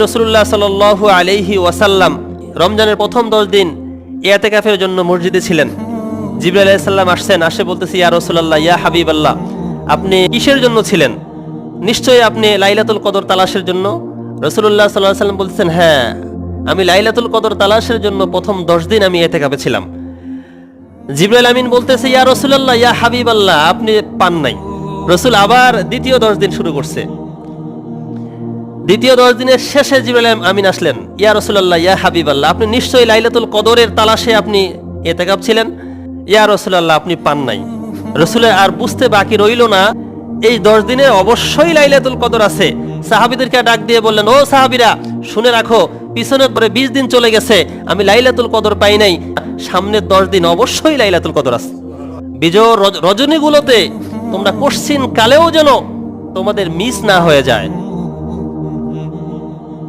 রাসূলুল্লাহ সাল্লাল্লাহু আলাইহি ওয়াসাল্লাম রমজানের প্রথম 10 দিন ইতিকাফের জন্য মসজিদে ছিলেন। জিবরাইল আলাইহিস সালাম আসছেন, আসে বলতেছে, ইয়া রাসূলুল্লাহ, ইয়া হাবিবাল্লাহ, আপনি কিসের জন্য ছিলেন? নিশ্চয়ই আপনি লাইলাতুল কদর তালাশের জন্য। রাসূলুল্লাহ সাল্লাল্লাহু আলাইহি ওয়াসাল্লাম বলতেছেন, হ্যাঁ, আমি লাইলাতুল কদর তালাশের জন্য প্রথম 10 দিন আমি ইতিকাফে ছিলাম। জিবরাইল আমিন বলতেছে, ইয়া রাসূলুল্লাহ, ইয়া হাবিবাল্লাহ, আপনি পান নাই। রাসূল আবার দ্বিতীয় 10 দিন শুরু করছে। দ্বিতীয় 10 দিনের শেষে জিবরাইল আমিন আসলেন, ইয়া রাসূলুল্লাহ, ইয়া হাবিবাল্লাহ, আপনি নিশ্চয়ই লাইলাতুল কদরের তালাশে আপনি ইতিকাফ ছিলেন। ইয়া রাসূলুল্লাহ, আপনি পান নাই। রাসূলের আর বুঝতে বাকি রইল না, এই 10 দিনে অবশ্যই লাইলাতুল কদর আছে। সাহাবীদেরকে ডাক দিয়ে বললেন, ও সাহাবীরা, শুনে রাখো, পিছনের পরে 20 দিন চলে গেছে, আমি লাইলাতুল কদর পাই নাই, সামনের 10 দিন অবশ্যই লাইলাতুল কদর আছে। বিজয় রজনীগুলোতে তোমরা কোশ্চিন কালেও যেন তোমাদের মিস না হয়ে যায়।